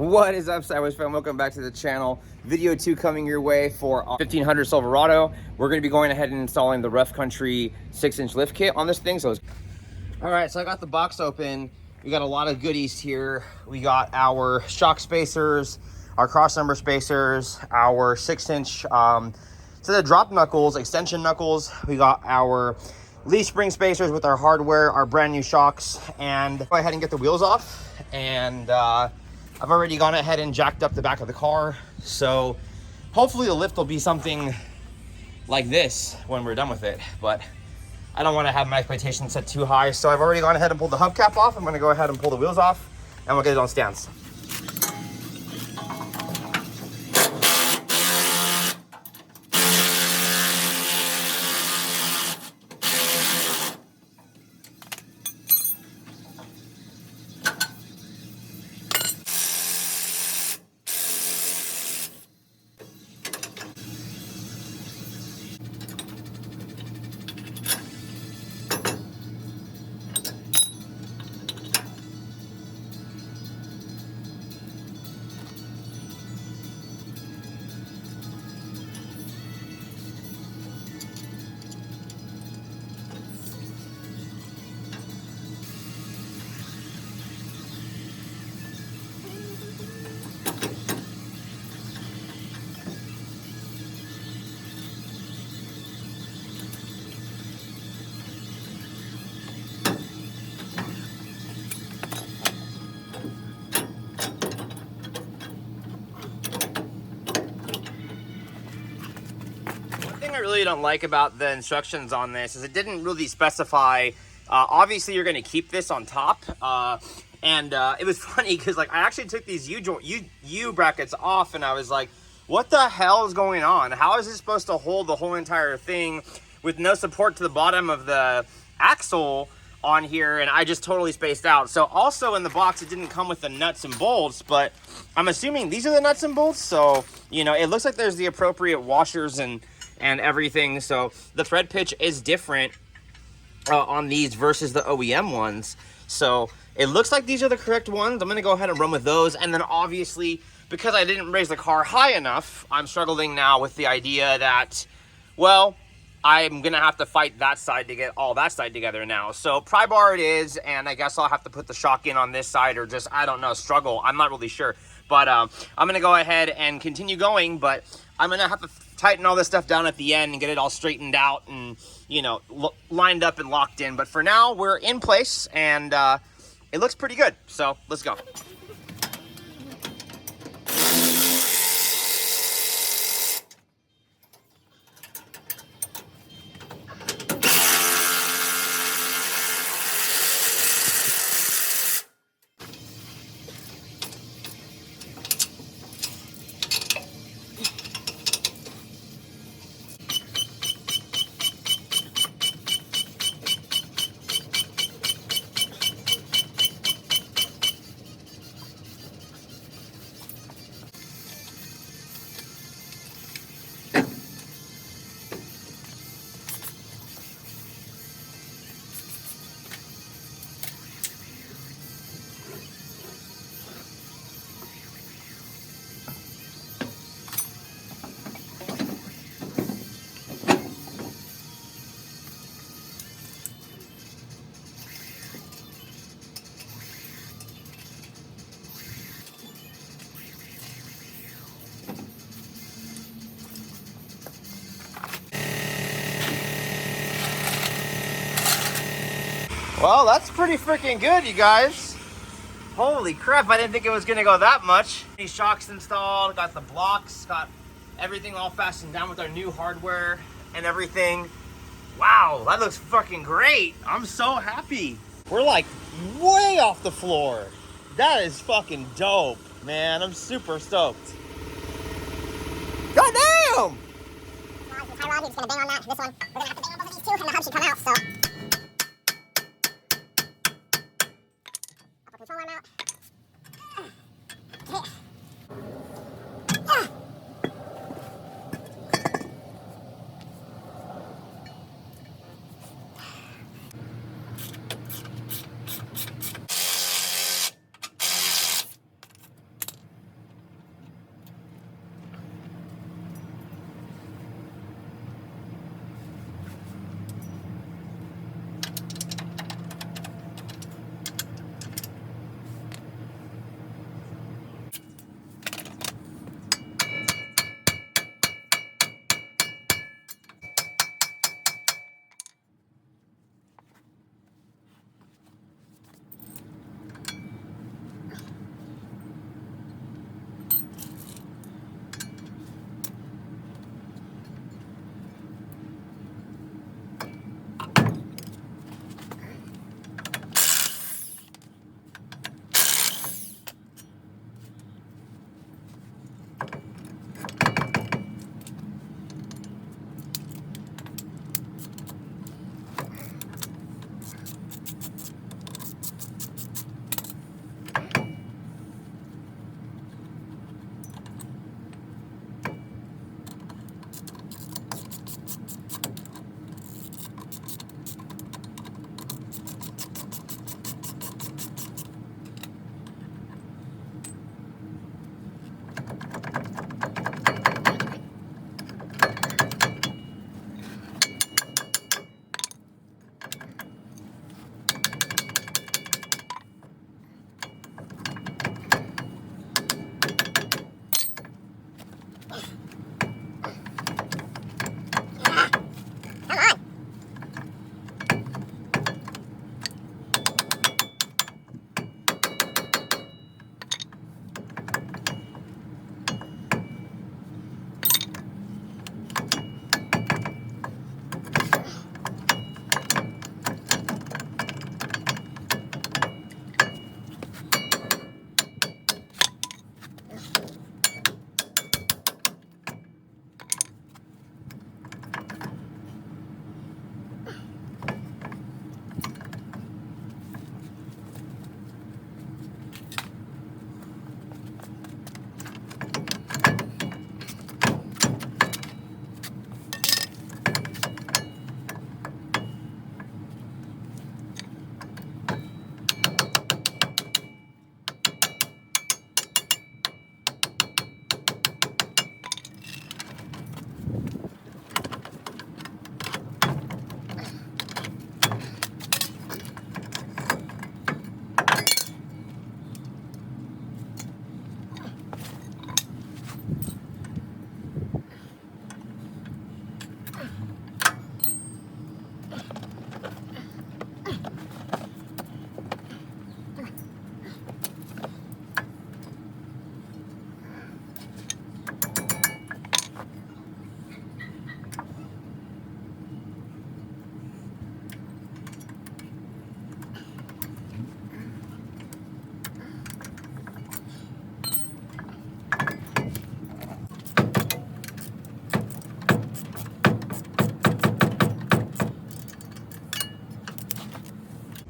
What is up, Sideways fam? Welcome back to the channel. Video 2 coming your way for our 1500 Silverado. We're going to be going ahead and installing the Rough Country 6-inch lift kit on this thing. All right, so I got the box open. We got a lot of goodies here. We got our shock spacers, our crossmember spacers, our 6-inch so the drop knuckles, extension knuckles. We got our leaf spring spacers with our hardware, our brand new shocks, and go ahead and get the wheels off. And I've already gone ahead and jacked up the back of the car. So hopefully the lift will be something like this when we're done with it. But I don't want to have my expectations set too high. So I've already gone ahead and pulled the hubcap off. I'm going to go ahead and pull the wheels off and we'll get it on stands. I really don't like about the instructions on this is it didn't really specify. Obviously you're going to keep this on top, and it was funny because like I actually took these U brackets off and I was like, what the hell is going on? How is this supposed to hold the whole entire thing with no support to the bottom of the axle on here? And I just totally spaced out. So also in the box it didn't come with the nuts and bolts, but I'm assuming these are the nuts and bolts. So you know, it looks like there's the appropriate washers and everything. So the thread pitch is different on these versus the OEM ones. So it looks like these are the correct ones. I'm gonna go ahead and run with those. And then obviously, because I didn't raise the car high enough, I'm struggling now with the idea that, well, I'm gonna have to fight that side to get all that side together now. So pry bar it is, and I guess I'll have to put the shock in on this side or just, I don't know, struggle. I'm not really sure. But I'm gonna go ahead and continue going, but I'm gonna have to tighten all this stuff down at the end and get it all straightened out and, you know, lined up and locked in. But for now, we're in place and it looks pretty good. So let's go. Well, that's pretty freaking good, you guys. Holy crap, I didn't think it was gonna go that much. These shocks installed, got the blocks, got everything all fastened down with our new hardware and everything. Wow, that looks fucking great. I'm so happy. We're like way off the floor. That is fucking dope, man. I'm super stoked. God damn! Tie rod, he's gonna bang on that. This one, we're gonna have to bang on both of these too, and the hub should come out, so. I'll put the control arm out.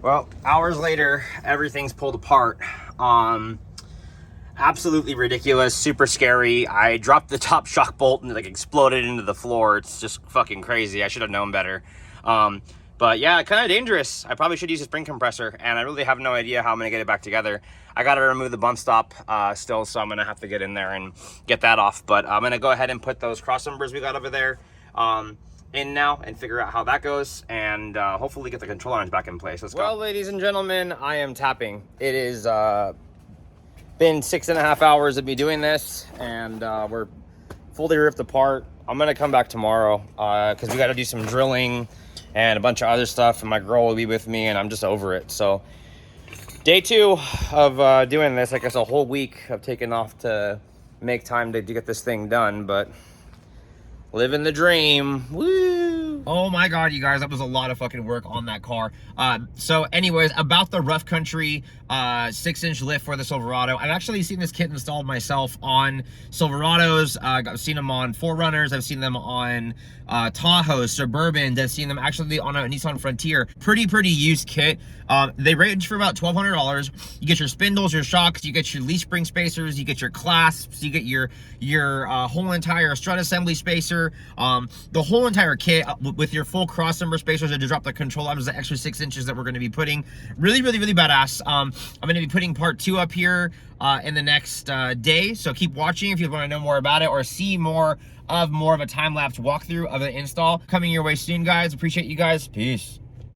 Well, hours later, everything's pulled apart. Absolutely ridiculous, super scary. I dropped the top shock bolt and it like exploded into the floor. It's just fucking crazy. I should have known better. But yeah, kind of dangerous. I probably should use a spring compressor, and I really have no idea how I'm gonna get it back together. I gotta remove the bump stop still, so I'm gonna have to get in there and get that off. But I'm gonna go ahead and put those cross members we got over there in now and figure out how that goes, and hopefully get the control arms back in place. Let's go. Well, ladies and gentlemen, I am tapping. It is been 6.5 hours of me doing this, and we're fully ripped apart. I'm gonna come back tomorrow because we got to do some drilling and a bunch of other stuff, and my girl will be with me, and I'm just over it. So day 2 of doing this. I guess a whole week of taking off to make time to get this thing done, but living the dream. Woo! Oh my god, you guys, that was a lot of fucking work on that car. So anyways, about the rough country 6-inch lift for the Silverado. I've actually seen this kit installed myself on Silverados. I've seen them on 4Runners. I've seen them on Tahoe, Suburbans. I've seen them actually on a Nissan Frontier. Pretty used kit. They range for about $1,200. You get your spindles, your shocks, you get your leaf spring spacers, you get your clasps, you get your whole entire strut assembly spacer, the whole entire kit with your full cross-member spacers to drop the control arms, the extra 6 inches that we're going to be putting. Really badass. I'm going to be putting part 2 up here in the next day, so keep watching if you want to know more about it or see more of a time-lapse walkthrough of the install coming your way soon, guys. Appreciate you guys. Peace.